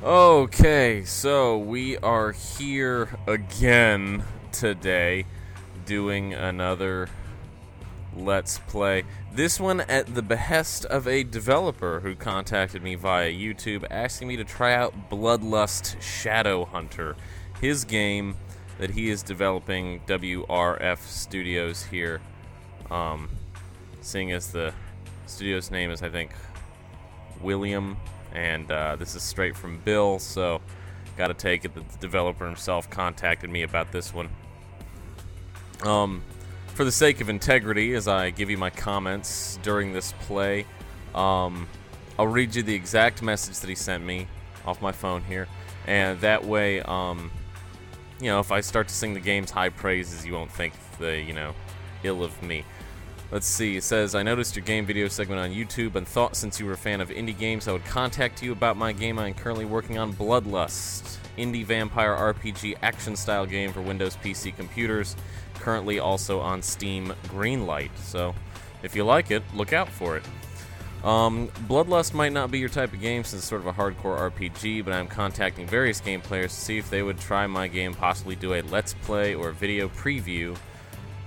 Okay, so we are here again today doing another Let's Play. This one at the behest of a developer who contacted me via YouTube asking me to try out Bloodlust Shadow Hunter, his game that he is developing, WRF Studios here, seeing as the studio's name is, I think, William, and this is straight from Bill, so gotta take it that the developer himself contacted me about this one. For the sake of integrity, as I give you my comments during this play, I'll read you the exact message that he sent me off my phone here, and that way, you know, if I start to sing the game's high praises, you won't think ill of me. Let's see, it says, I noticed your game video segment on YouTube and thought since you were a fan of indie games, I would contact you about my game. I am currently working on Bloodlust, indie vampire RPG action-style game for Windows PC computers, currently also on Steam Greenlight. So, if you like it, look out for it. Bloodlust might not be your type of game since it's sort of a hardcore RPG, but I'm contacting various game players to see if they would try my game, possibly do a Let's Play or video preview,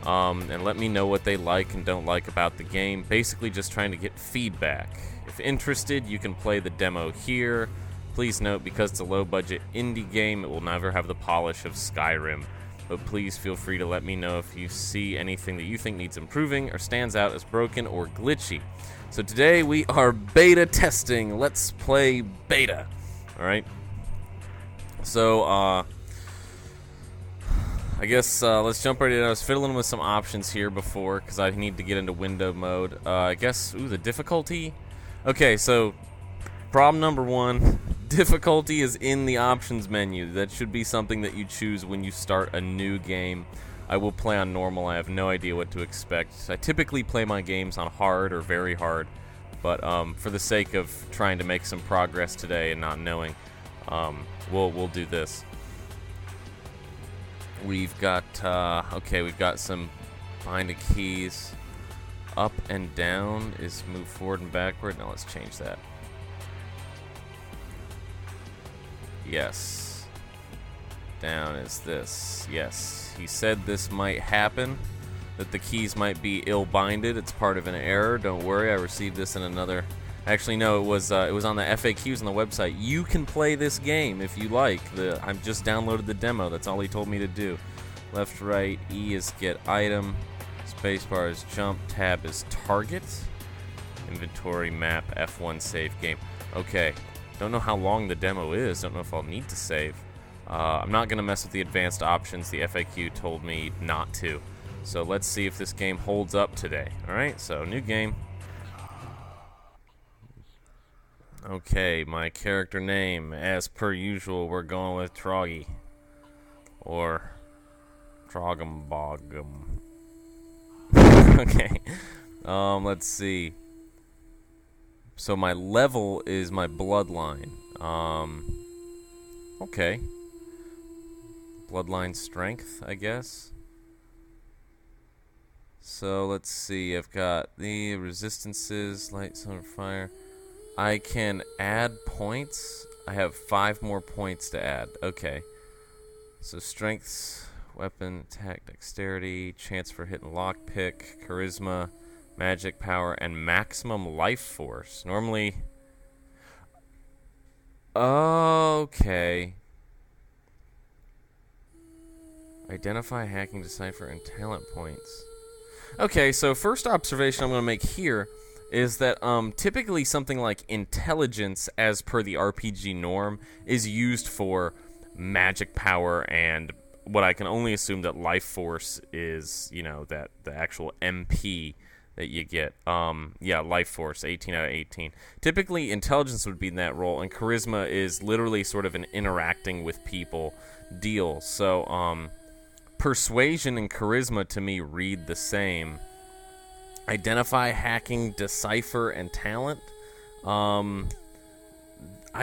and let me know what they like and don't like about the game. Basically just trying to get feedback. If interested, you can play the demo here. Please note, because it's a low-budget indie game, it will never have the polish of Skyrim. But please feel free to let me know if you see anything that you think needs improving or stands out as broken or glitchy. So today we are beta testing. Let's play beta. Alright? So, I guess let's jump right in. I was fiddling with some options here before because I need to get into window mode. I guess, the difficulty? Okay, so problem number one, difficulty is in the options menu. That should be something that you choose when you start a new game. I will play on normal. I have no idea what to expect. I typically play my games on hard or very hard, but for the sake of trying to make some progress today and not knowing, we'll do this. We've got, okay, we've got some binding keys. Up and down is move forward and backward. Now let's change that. Yes. Down is this. Yes. He said this might happen, that the keys might be ill-binded. It's part of an error. Don't worry, I received this in another... Actually, no, it was on the FAQs on the website. You can play this game if you like. I've just downloaded the demo. That's all he told me to do. Left, right, E is get item. Spacebar is jump. Tab is target. Inventory, map, F1 save game. Okay. Don't know how long the demo is. Don't know if I'll need to save. I'm not going to mess with the advanced options. The FAQ told me not to. So let's see if this game holds up today. Alright, so new game. Okay, my character name, as per usual, we're going with Troggy. Or Trogumbogum. Okay. Let's see. So my level is my bloodline. Okay. Bloodline strength, I guess. So let's see. I've got the resistances, light, sun, fire. I can add points. I have 5 more points to add. Okay. So strengths, weapon, attack, dexterity, chance for hit and lockpick, charisma, magic power, and maximum life force. Normally... Okay. Identify, hacking, decipher, and talent points. Okay, so first observation I'm going to make here is that typically something like intelligence, as per the RPG norm, is used for magic power and what I can only assume that life force is, that the actual MP that you get. Yeah, life force, 18 out of 18. Typically, intelligence would be in that role, and charisma is literally sort of an interacting with people deal. So, persuasion and charisma to me read the same. Identify, hacking, decipher, and talent. I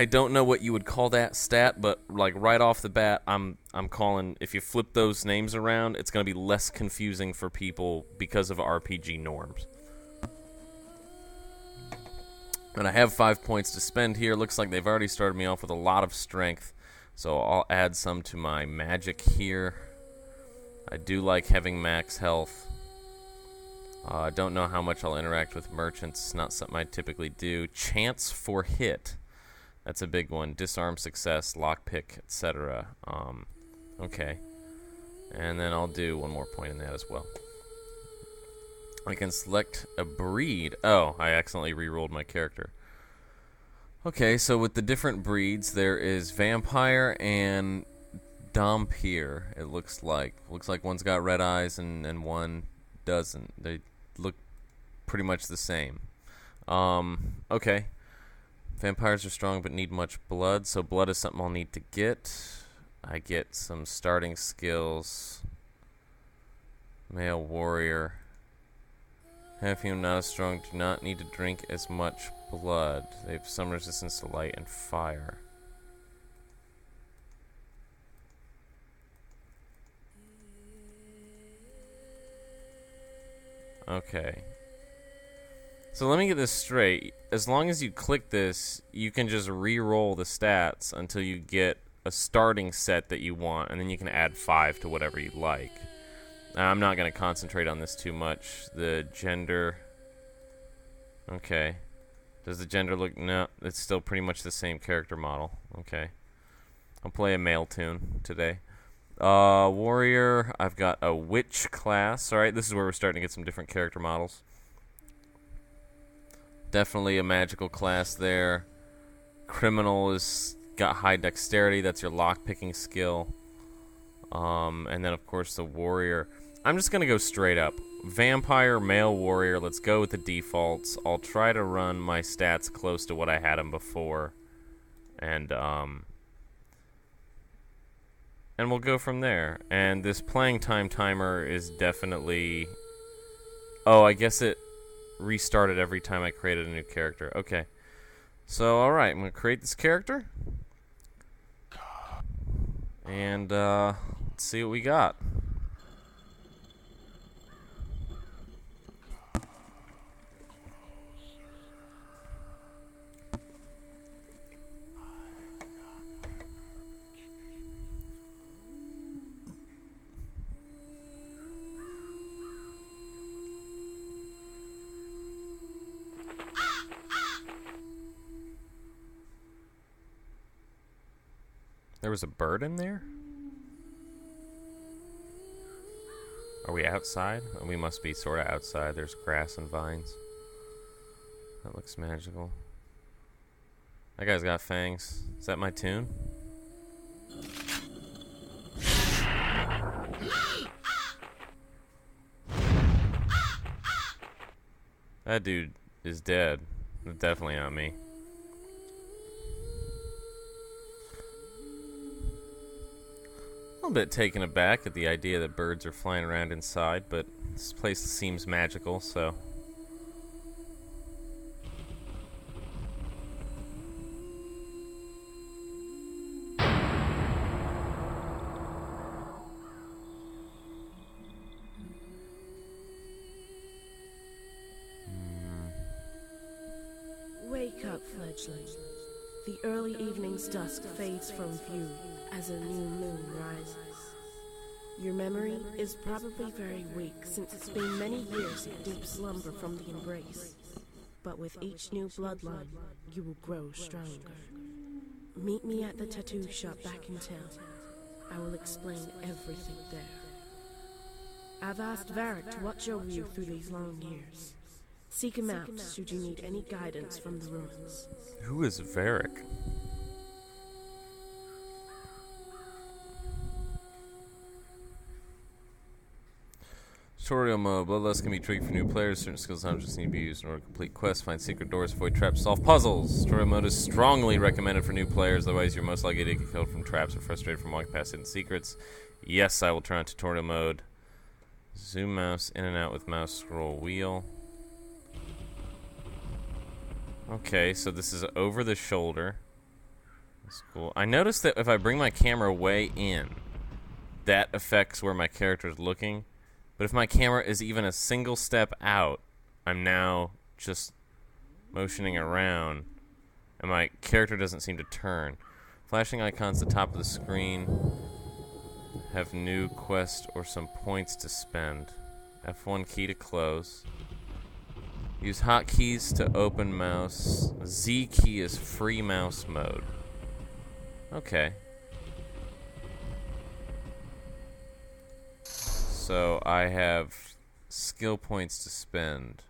don't know what you would call that stat, but like right off the bat, I'm calling, if you flip those names around, it's going to be less confusing for people because of RPG norms. And I have 5 points to spend here. Looks like they've already started me off with a lot of strength. So I'll add some to my magic here. I do like having max health. I don't know how much I'll interact with merchants. Not something I typically do. Chance for hit. That's a big one. Disarm success, lockpick, etc. Okay. And then I'll do one more point in that as well. I can select a breed. Oh, I accidentally re-rolled my character. Okay, so with the different breeds, there is vampire and Dhampir, it looks like. Looks like one's got red eyes and one doesn't. They look pretty much the same. Okay. Vampires are strong but need much blood, so blood is something I'll need to get. I get some starting skills. Male warrior. Half-human, not as strong, do not need to drink as much blood. They have some resistance to light and fire. Okay. So let me get this straight. As long as you click this, you can just re-roll the stats until you get a starting set that you want, and then you can add 5 to whatever you like. I'm not going to concentrate on this too much. The gender... Okay. Does the gender look... No, it's still pretty much the same character model. Okay. I'll play a male tune today. Warrior, I've got a witch class. Alright, this is where we're starting to get some different character models. Definitely a magical class there. Criminal is got high dexterity. That's your lock-picking skill. And then, of course, the warrior... I'm just going to go straight up. Vampire, male warrior, let's go with the defaults. I'll try to run my stats close to what I had them before. And we'll go from there. And this playing time timer is definitely... Oh, I guess it restarted every time I created a new character. Okay. So, alright, I'm going to create this character. And, let's see what we got. There was a bird in there? Are we outside? Oh, we must be sort of outside. There's grass and vines. That looks magical. That guy's got fangs. Is that my tune? That dude is dead. Definitely not me. A little bit taken aback at the idea that birds are flying around inside, but this place seems magical, so... Wake up, fledgling. The early evening's dusk fades from view as a new moon rises. Your memory is probably very weak, since it's been many years of deep slumber from the embrace. But with each new bloodline, you will grow stronger. Meet me at the tattoo shop back in town. I will explain everything there. I've asked Varric to watch over you through these long years. Seek him out should you need any guidance from the ruins. Who is Varric? Tutorial mode. Bloodlust can be tricky for new players. Certain skills sometimes just need to be used in order to complete quests, find secret doors, avoid traps, solve puzzles. Tutorial mode is strongly recommended for new players, otherwise you're most likely to get killed from traps or frustrated from walking past hidden secrets. Yes, I will turn on tutorial mode. Zoom mouse in and out with mouse scroll wheel. Okay, so this is over the shoulder. That's cool. I noticed that if I bring my camera way in, that affects where my character is looking. But if my camera is even a single step out, I'm now just motioning around, and my character doesn't seem to turn. Flashing icons at the top of the screen have new quest or some points to spend. F1 key to close. Use hotkeys to open mouse. Z key is free mouse mode. Okay. So I have skill points to spend.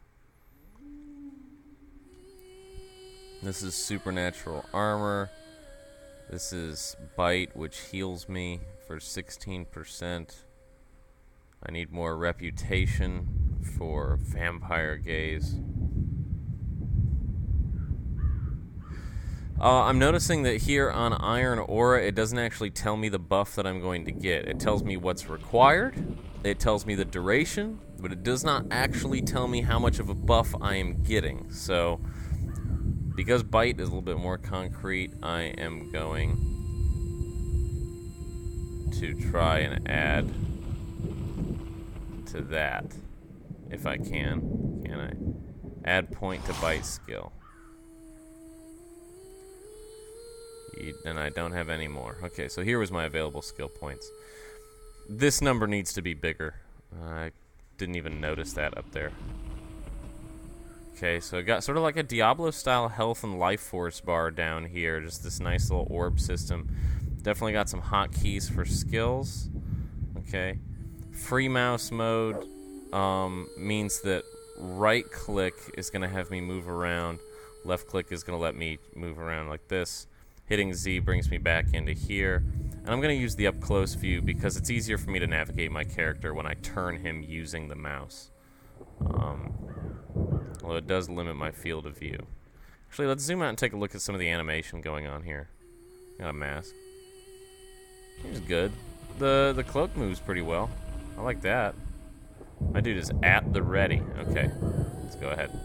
This is supernatural armor. This is bite, which heals me for 16%. I need more reputation for vampire gaze. I'm noticing that here on Iron Aura, it doesn't actually tell me the buff that I'm going to get. It tells me what's required, it tells me the duration, but it does not actually tell me how much of a buff I am getting. So, because Bite is a little bit more concrete, I am going to try and add to that, if I can. Can I? Add point to Bite skill. And I don't have any more. Okay, so here was my available skill points. This number needs to be bigger. I didn't even notice that up there. Okay, so I got sort of like a Diablo-style health and life force bar down here. Just this nice little orb system. Definitely got some hotkeys for skills. Okay. Free mouse mode means that right-click is going to have me move around. Left-click is going to let me move around like this. Hitting Z brings me back into here. And I'm going to use the up-close view because it's easier for me to navigate my character when I turn him using the mouse. Although it does limit my field of view. Actually, let's zoom out and take a look at some of the animation going on here. Got a mask. He's good. The cloak moves pretty well. I like that. My dude is at the ready. Okay, let's go ahead.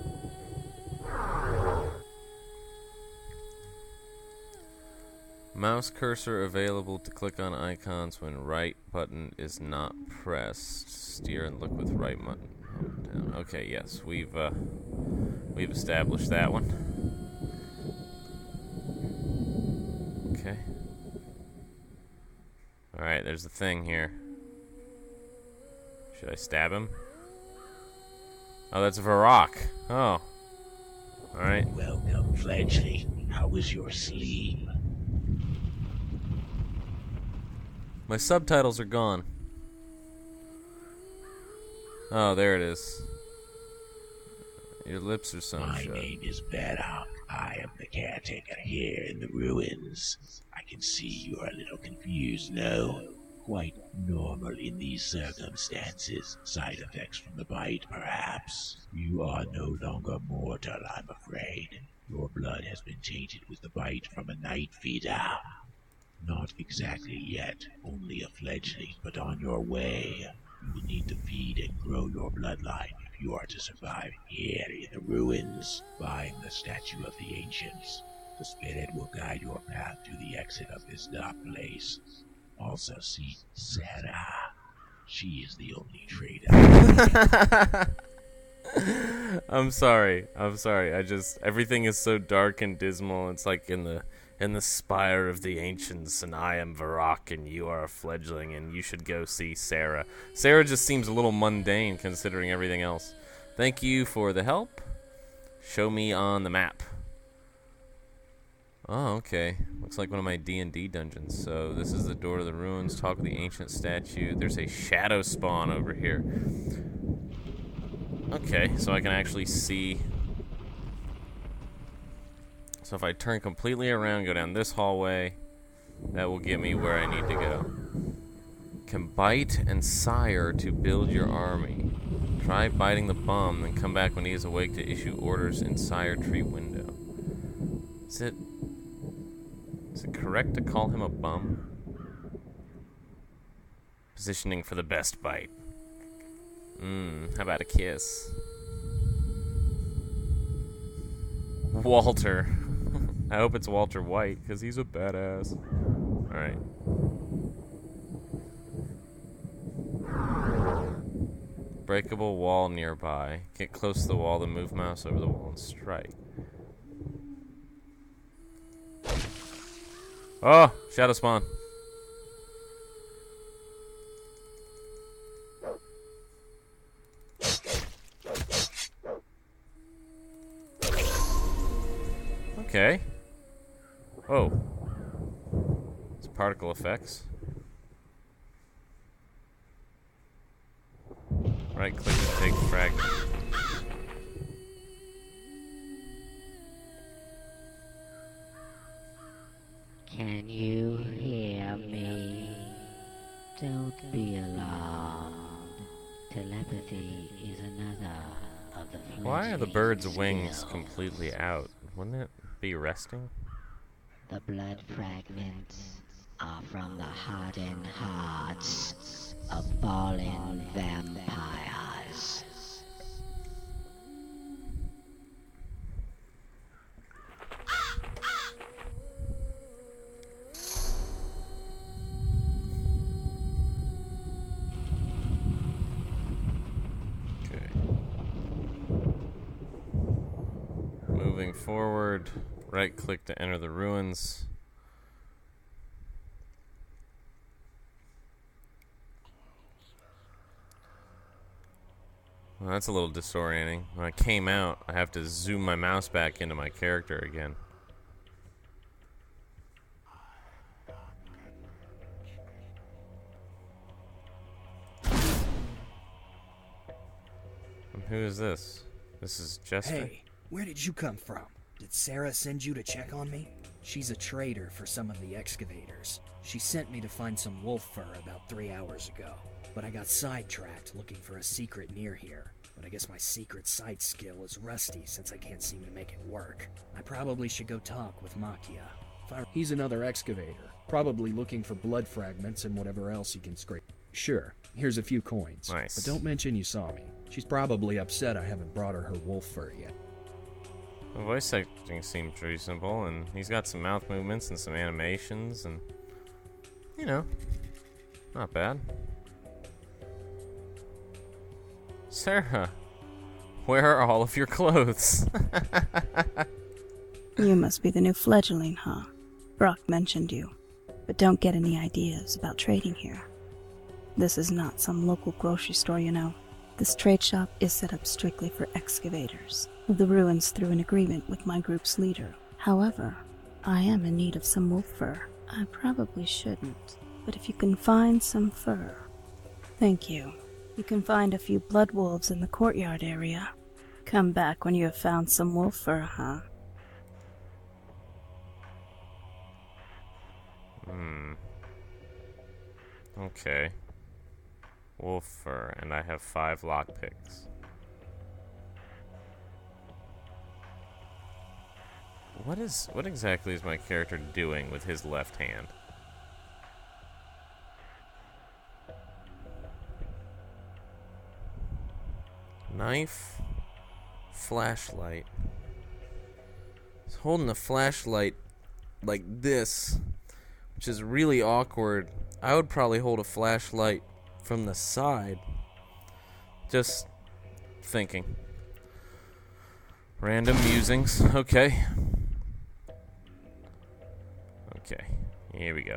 Mouse cursor available to click on icons when right button is not pressed. Steer and look with right button down. Okay, yes, we've established that one. Okay. All right, there's the thing here. Should I stab him? Oh, that's Varrock. Oh. All right. Welcome, fledgling. How was your sleep? My subtitles are gone. Oh, there it is. Your lips are sewn My shut. name is Beddock. I am the caretaker here in the ruins. I can see you are a little confused, no? Quite normal in these circumstances. Side effects from the bite, perhaps. You are no longer mortal, I'm afraid. Your blood has been tainted with the bite from a night feeder. Not exactly yet, only a fledgling, but on your way. You will need to feed and grow your bloodline if you are to survive here in the ruins. Find the statue of the ancients. The spirit will guide your path to the exit of this dark place. Also see Sarah. She is the only traitor. I'm sorry. Everything is so dark and dismal. It's like in the spire of the ancients, and I am Varrock, and you are a fledgling, and you should go see Sarah. Sarah just seems a little mundane considering everything else. Thank you for the help. Show me on the map. Oh, okay. Looks like one of my D&D dungeons. So this is the door to the ruins. Talk with the ancient statue. There's a shadow spawn over here. Okay, so I can actually see. So if I turn completely around, go down this hallway, that will get me where I need to go. Can bite and sire to build your army. Try biting the bum, then come back when he is awake to issue orders in sire tree window. Is it correct to call him a bum? Positioning for the best bite. How about a kiss? Walter. I hope it's Walter White, because he's a badass. Alright. Breakable wall nearby. Get close to the wall, then move mouse over the wall and strike. Oh, shadow spawn. Okay. Oh. It's particle effects. Right click to take fragment. Can you hear me? Don't be alarmed. Telepathy is another of the Why are the fledgling bird's wings skills. completely out? Wouldn't it be resting? The blood fragments are from the hardened hearts of fallen vampires. Okay. Moving forward, right click to enter the ruins. Well, that's a little disorienting. When I came out, I have to zoom my mouse back into my character again. And who is this? This is Jester? Hey, where did you come from? Did Sarah send you to check on me? She's a trader for some of the excavators. She sent me to find some wolf fur about 3 hours ago. But I got sidetracked looking for a secret near here. But I guess my secret sight skill is rusty since I can't seem to make it work. I probably should go talk with Makia. He's another excavator, probably looking for blood fragments and whatever else he can scrape. Sure, here's a few coins. Nice. But don't mention you saw me. She's probably upset I haven't brought her wolf fur yet. The voice acting seems reasonable, and he's got some mouth movements and some animations, and, you know, not bad. Sarah, where are all of your clothes? You must be the new fledgling, huh? Brock mentioned you, but don't get any ideas about trading here. This is not some local grocery store, you know. This trade shop is set up strictly for excavators of the ruins through an agreement with my group's leader. However, I am in need of some wolf fur. I probably shouldn't, but if you can find some fur... Thank you. You can find a few blood wolves in the courtyard area. Come back when you have found some wolf fur, huh? Okay. Wolf fur, and I have 5 lockpicks. What exactly is my character doing with his left hand? Knife, flashlight. He's holding a flashlight like this, which is really awkward. I would probably hold a flashlight from the side. Just thinking. Random musings. Okay. Okay. Here we go.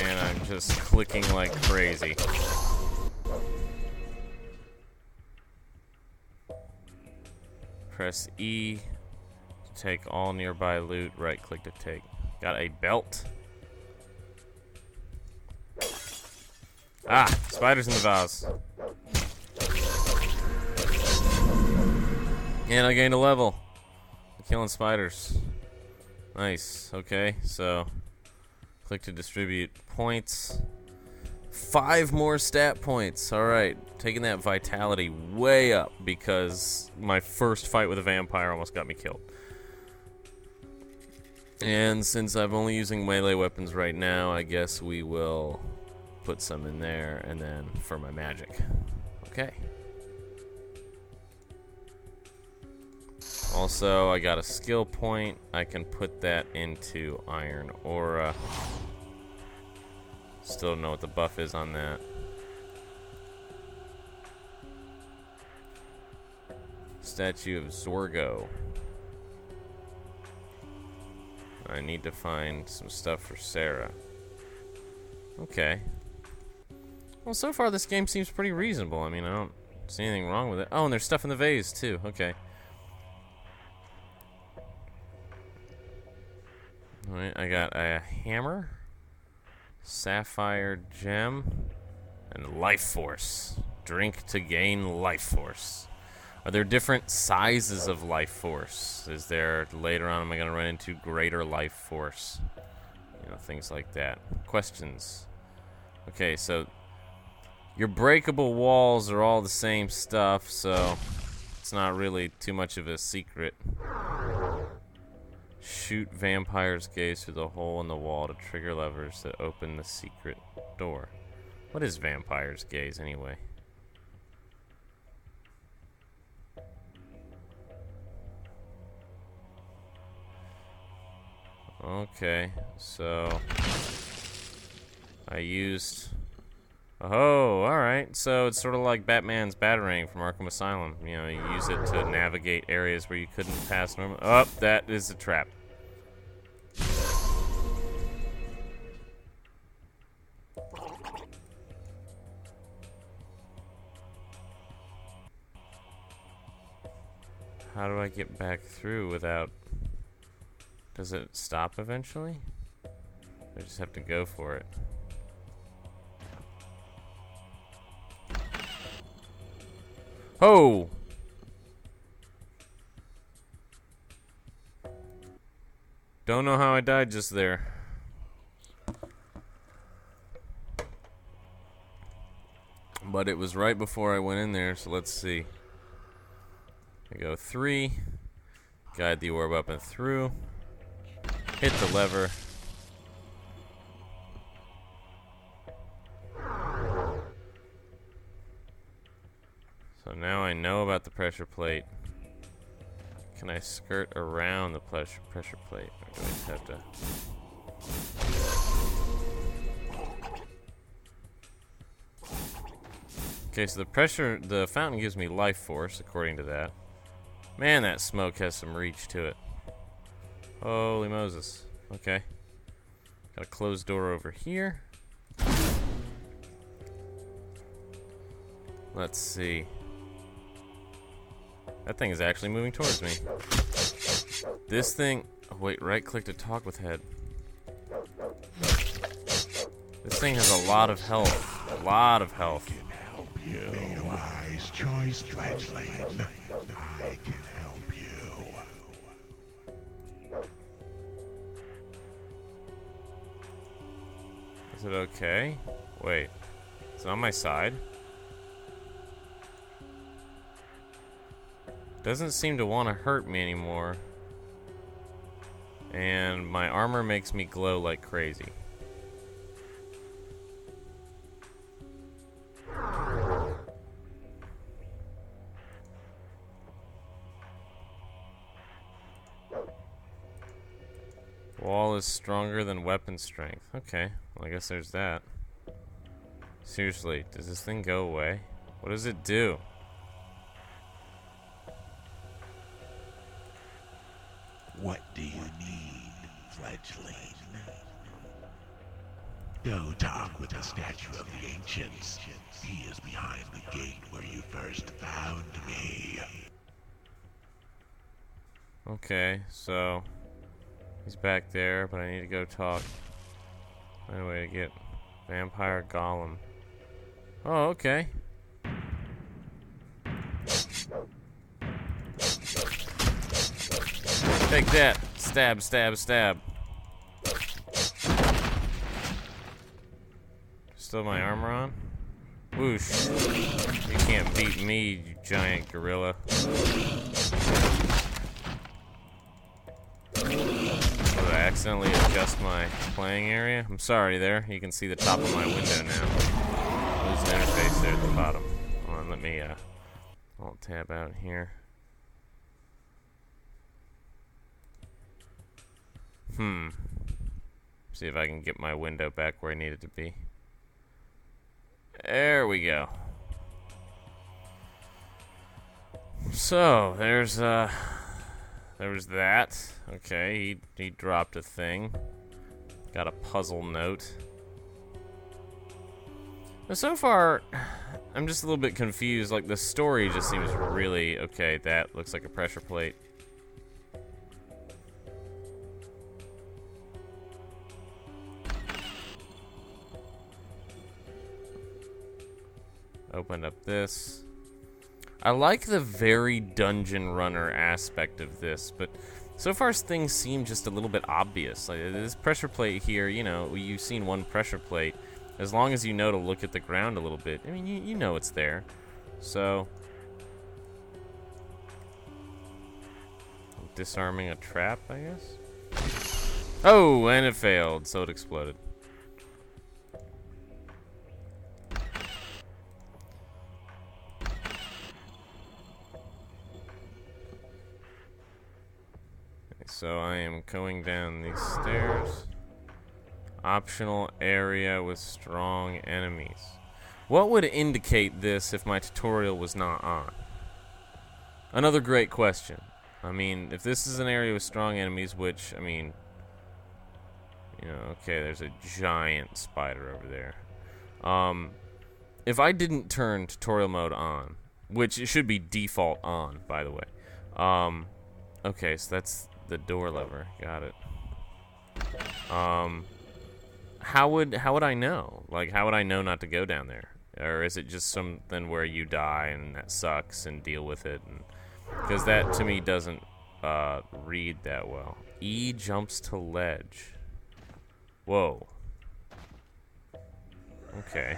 And I'm just clicking like crazy. Press E to take all nearby loot. Right click to take. Got a belt. Ah, spiders in the vase. And I gained a level. Killing spiders. Nice. Okay, so click to distribute points. 5 more stat points. Alright, taking that vitality way up because my first fight with a vampire almost got me killed. And since I'm only using melee weapons right now, I guess we will put some in there and then for my magic. Okay. Also, I got a skill point. I can put that into Iron Aura. Still don't know what the buff is on that. Statue of Zorgo. I need to find some stuff for Sarah. Okay. Well, so far this game seems pretty reasonable. I mean, I don't see anything wrong with it. Oh, and there's stuff in the vase, too. Okay. Alright, I got a hammer, sapphire gem, and life force. Drink to gain life force. Are there different sizes of life force? Is there, later on, am I going to run into greater life force? You know, things like that. Questions. Okay, so your breakable walls are all the same stuff, so it's not really too much of a secret. Shoot vampire's gaze through the hole in the wall to trigger levers that open the secret door. What is vampire's gaze, anyway? Okay, so I used... Oh, alright. So it's sort of like Batman's Batarang from Arkham Asylum. You know, you use it to navigate areas where you couldn't pass normally. Oh, that is a trap. How do I get back through without... Does it stop eventually? I just have to go for it. Oh! Don't know how I died just there. But it was right before I went in there, so let's see. I go 3. Guide the orb up and through. Hit the lever. So now I know about the pressure plate. Can I skirt around the pressure plate? Or do I just have to... Okay, so the fountain gives me life force, according to that. Man, that smoke has some reach to it. Holy Moses. Okay. Got a closed door over here. Let's see. That thing is actually moving towards me. This thing... Oh, wait, right click to talk with head. This thing has a lot of health. A lot of health. You made a wise choice, fledgling. I can help you. Is it okay? Wait. Is it on my side? Doesn't seem to want to hurt me anymore. And my armor makes me glow like crazy. Wall is stronger than weapon strength. Okay, well I guess there's that. Seriously, does this thing go away? What does it do? What do you need, fledgling? Go talk with the statue of the ancients. He is behind the gate where you first found me. Okay, so he's back there, but I need to go talk. Find a way to get vampire golem. Oh, okay. Take that. Stab, stab, stab. Still my armor on? Whoosh. You can't beat me, you giant gorilla. Did I accidentally adjust my playing area? I'm sorry there. You can see the top of my window now. There's an interface there at the bottom. Hold on, let me alt tab out here. See if I can get my window back where I need it to be. There we go. So, there was that. Okay, he dropped a thing. Got a puzzle note. But so far, I'm just a little bit confused. Like, the story just seems really... Okay, that looks like a pressure plate. Open up this. I like the very dungeon runner aspect of this, but so far things seem just a little bit obvious. Like, this pressure plate here, you know, you've seen one pressure plate. As long as you know to look at the ground a little bit, I mean, you know it's there. So, disarming a trap, I guess. Oh, and it failed, so it exploded. So I am going down these stairs. Optional area with strong enemies. What would indicate this if my tutorial was not on? Another great question. I mean, if this is an area with strong enemies, which, I mean, you know, okay, there's a giant spider over there. If I didn't turn tutorial mode on, which it should be default on, by the way. Okay, so that's the door lever. Got it. How would I know? Like, how would I know not to go down there? Or is it just something where you die and that sucks and deal with it? Because that to me doesn't read that well. E jumps to ledge. Whoa. Okay.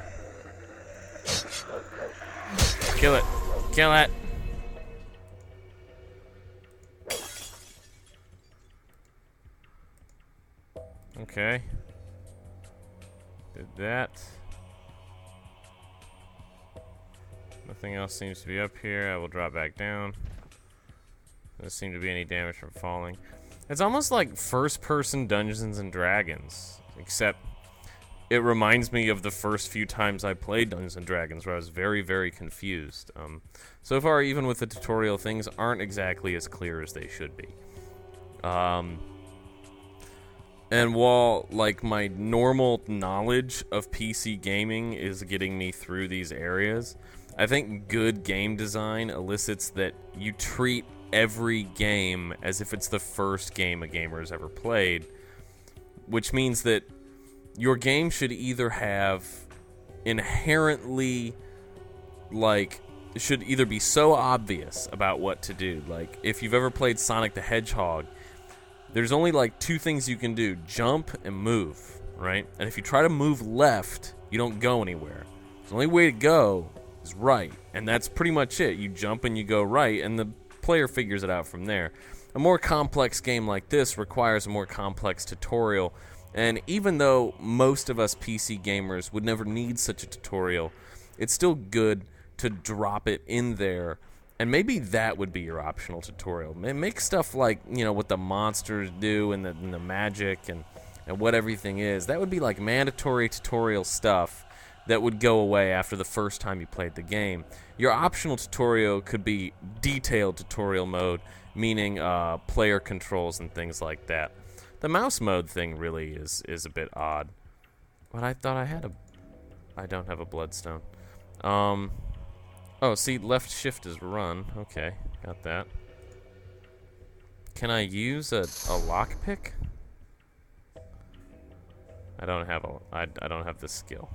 Kill it. Kill it. Okay. Did that. Nothing else seems to be up here. I will drop back down. Doesn't seem to be any damage from falling. It's almost like first-person Dungeons and Dragons, except it reminds me of the first few times I played Dungeons and Dragons, where I was very, very confused. So far, even with the tutorial, things aren't exactly as clear as they should be. And while, like, my normal knowledge of PC gaming is getting me through these areas, I think good game design elicits that you treat every game as if it's the first game a gamer has ever played, which means that your game should either have inherently, like, it should either be so obvious about what to do. Like, if you've ever played Sonic the Hedgehog, there's only like two things you can do: jump and move, right? And if you try to move left, you don't go anywhere. The only way to go is right, and that's pretty much it. You jump and you go right, and the player figures it out from there. A more complex game like this requires a more complex tutorial, and even though most of us PC gamers would never need such a tutorial, it's still good to drop it in there. And maybe that would be your optional tutorial. Make stuff like, you know, what the monsters do and the magic and what everything is. That would be like mandatory tutorial stuff that would go away after the first time you played the game. Your optional tutorial could be detailed tutorial mode, meaning player controls and things like that. The mouse mode thing really is a bit odd. But I thought I had a... I don't have a bloodstone. Oh, see, left shift is run. Okay, got that. Can I use a lockpick? I don't have I don't have the skill.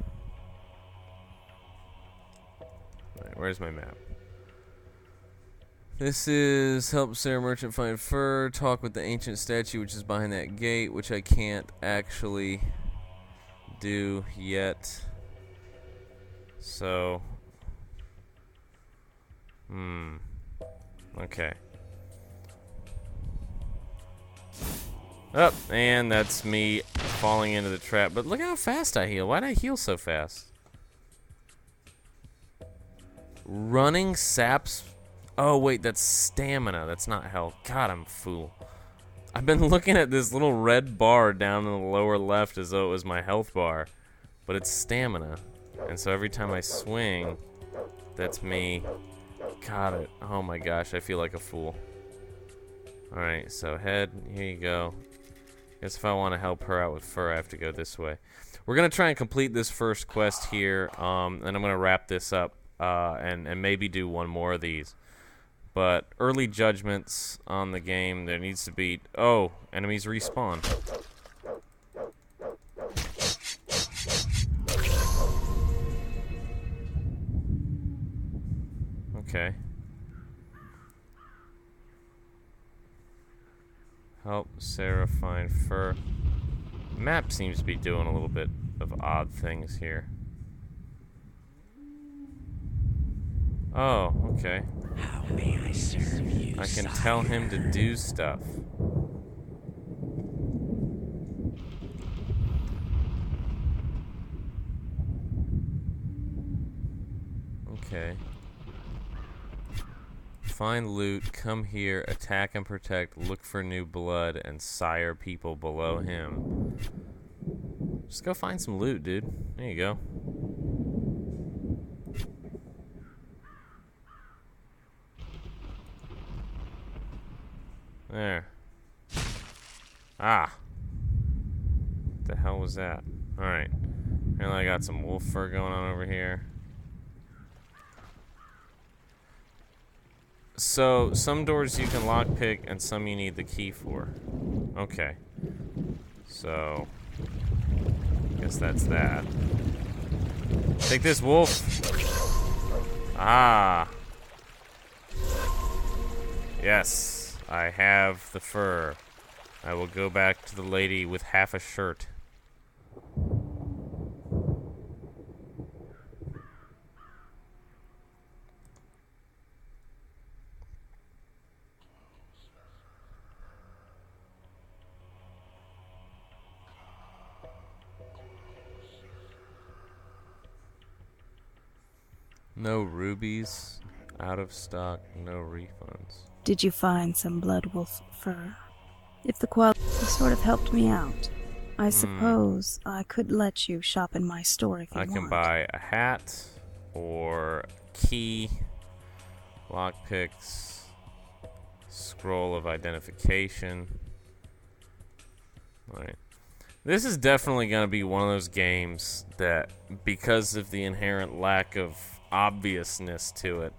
Alright, where's my map? This is help Sarah Merchant find fur, talk with the ancient statue which is behind that gate, which I can't actually do yet. So... Okay. Oh, and that's me falling into the trap. But look how fast I heal. Why'd I heal so fast? Running saps... Oh, wait, that's stamina. That's not health. God, I'm a fool. I've been looking at this little red bar down in the lower left as though it was my health bar. But it's stamina. And so every time I swing, that's me. Got it. Oh my gosh, I feel like a fool. Alright, so head, here you go. Guess if I want to help her out with fur, I have to go this way. We're going to try and complete this first quest here, and I'm going to wrap this up, and maybe do one more of these. But early judgments on the game, there needs to be... Oh, enemies respawn. Okay. Help Sarah find fur. Map seems to be doing a little bit of odd things here. Oh, okay. How may I serve you, I can sire? tell him to do stuff. Okay. Find loot, come here, attack and protect, look for new blood, and sire people below him. Just go find some loot, dude. There you go. There. Ah. What the hell was that? Alright. Apparently I got some wolf fur going on over here. So, some doors you can lockpick and some you need the key for. Okay. So, guess that's that. Take this, wolf! Ah! Yes, I have the fur. I will go back to the lady with half a shirt. No rubies, out of stock, no refunds. Did you find some blood wolf fur? If the quality sort of helped me out, I suppose I could let you shop in my store if you want. I can buy a hat or key, lockpicks, scroll of identification. All right. This is definitely going to be one of those games that, because of the inherent lack of obviousness to it,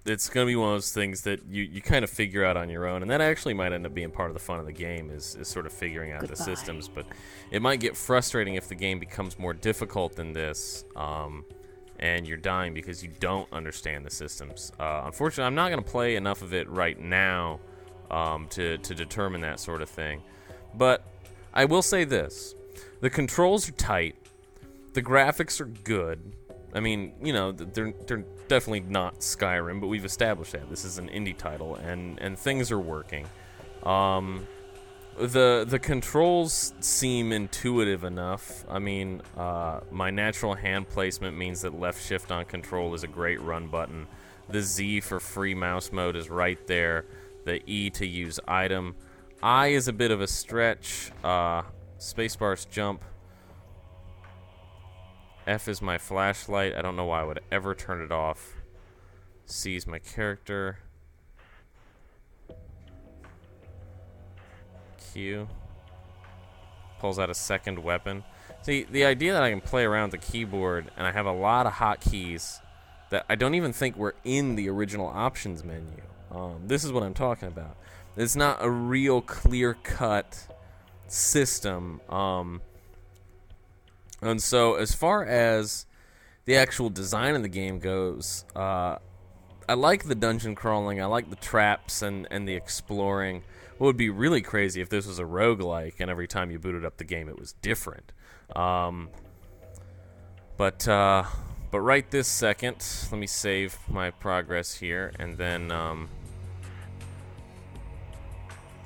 it's going to be one of those things that you kind of figure out on your own, and that actually might end up being part of the fun of the game, is sort of figuring out the systems. But it might get frustrating if the game becomes more difficult than this, and you're dying because you don't understand the systems. Unfortunately, I'm not going to play enough of it right now to determine that sort of thing. But I will say this. The controls are tight. The graphics are good. I mean, you know, they're definitely not Skyrim, but we've established that. This is an indie title, and things are working. The controls seem intuitive enough. I mean, my natural hand placement means that left shift on control is a great run button. The Z for free mouse mode is right there. The E to use item. I is a bit of a stretch. Spacebar's jump. F is my flashlight. I don't know why I would ever turn it off. C is my character. Q pulls out a second weapon. See, the idea that I can play around the keyboard and I have a lot of hotkeys that I don't even think were in the original options menu. This is what I'm talking about. It's not a real clear-cut system. And so, as far as the actual design of the game goes, I like the dungeon crawling, I like the traps and the exploring. What would be really crazy if this was a roguelike and every time you booted up the game it was different. But right this second, let me save my progress here, and then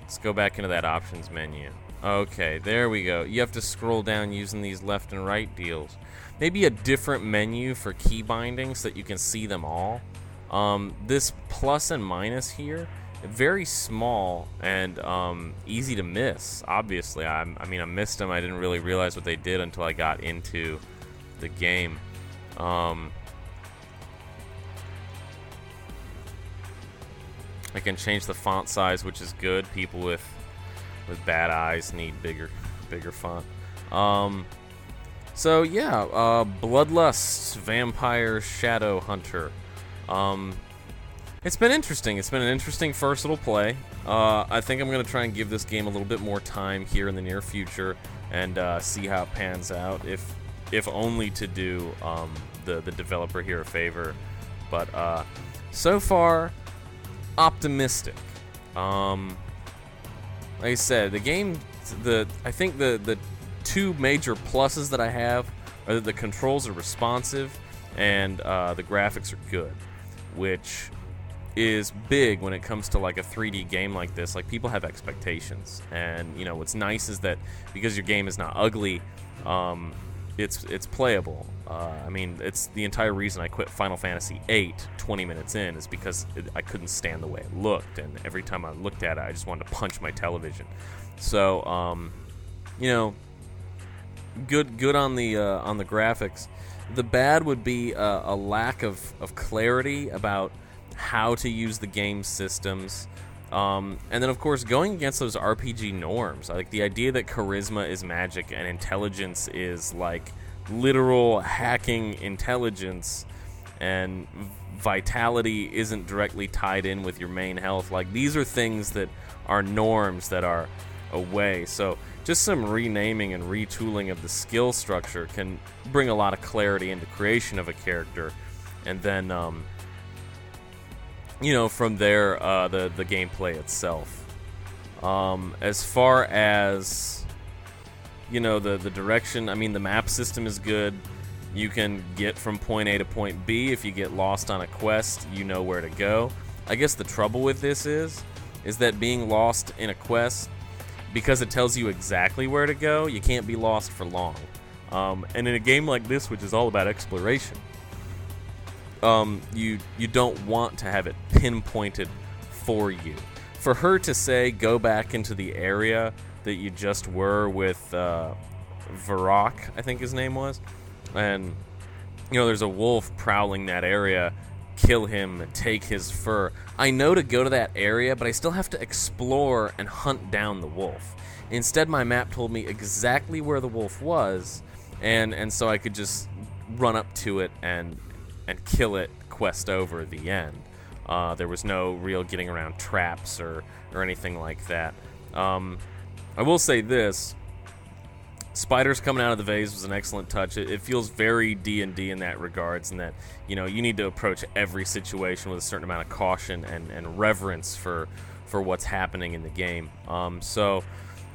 let's go back into that options menu. Okay, there we go. You have to scroll down using these left and right deals. Maybe a different menu for key bindings so that you can see them all. This plus and minus here very small and easy to miss. Obviously, I mean, I missed them. I didn't really realize what they did until I got into the game. I can change the font size, which is good. People with bad eyes need bigger font. So yeah, Bloodlust, Vampire Shadow Hunter. It's been interesting. It's been an interesting first little play. I think I'm gonna try and give this game a little bit more time here in the near future and see how it pans out. If only to do the developer here a favor. But so far, optimistic. Like I said, the game, I think the two major pluses that I have are that the controls are responsive and the graphics are good, which is big when it comes to like a 3D game like this. Like, people have expectations, and you know what's nice is that because your game is not ugly, it's playable. I mean, it's the entire reason I quit Final Fantasy VIII 20 minutes in is because I couldn't stand the way it looked, and every time I looked at it, I just wanted to punch my television. So, you know, good on the graphics. The bad would be a lack of clarity about how to use the game systems. And then, of course, going against those RPG norms. Like the idea that charisma is magic and intelligence is like literal hacking intelligence, and vitality isn't directly tied in with your main health. Like, these are things that are norms that are away. So just some renaming and retooling of the skill structure can bring a lot of clarity into creation of a character. And then, you know, from there, the gameplay itself. As far as, you know, the direction, I mean, the map system is good. You can get from point A to point B. If you get lost on a quest, you know where to go. I guess the trouble with this is that being lost in a quest, because it tells you exactly where to go, you can't be lost for long. And in a game like this, which is all about exploration, you don't want to have it pinpointed for you. For her to say, go back into the area that you just were with Varrock, I think his name was, and you know there's a wolf prowling that area, kill him, take his fur. I know to go to that area, but I still have to explore and hunt down the wolf. Instead, my map told me exactly where the wolf was, and so I could just run up to it and kill it, quest over, the end. There was no real getting around traps or anything like that. I will say this: spiders coming out of the vase was an excellent touch. It feels very D&D in that regards, in that, you know, you need to approach every situation with a certain amount of caution and reverence for what's happening in the game. So,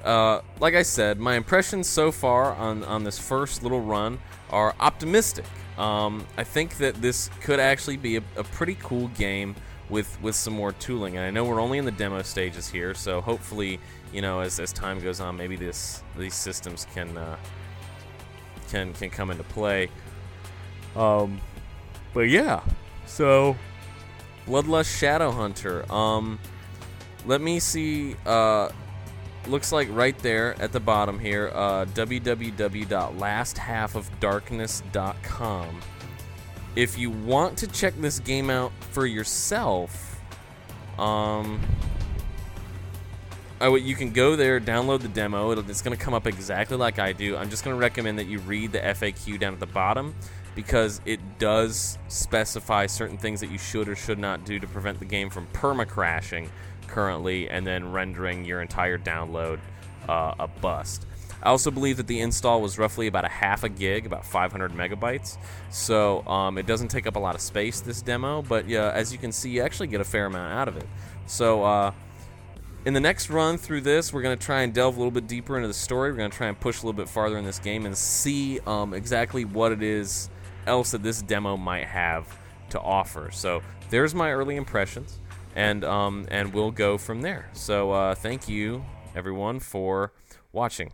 like I said, my impressions so far on this first little run are optimistic. I think that this could actually be a pretty cool game with some more tooling. And I know we're only in the demo stages here, so hopefully, you know, as time goes on, maybe these systems can come into play. But yeah, so Bloodlust Shadow Hunter. Let me see. Looks like right there at the bottom here, www.lasthalfofdarkness.com. If you want to check this game out for yourself, you can go there, download the demo. It's going to come up exactly like I do. I'm just going to recommend that you read the FAQ down at the bottom, because it does specify certain things that you should or should not do to prevent the game from perma-crashing currently and then rendering your entire download a bust. I also believe that the install was roughly about a half a gig, about 500 megabytes. So it doesn't take up a lot of space, this demo, but yeah, as you can see, you actually get a fair amount out of it. So in the next run through this, we're going to try and delve a little bit deeper into the story. We're going to try and push a little bit farther in this game and see exactly what it is else that this demo might have to offer. So there's my early impressions, and we'll go from there. So thank you, everyone, for watching.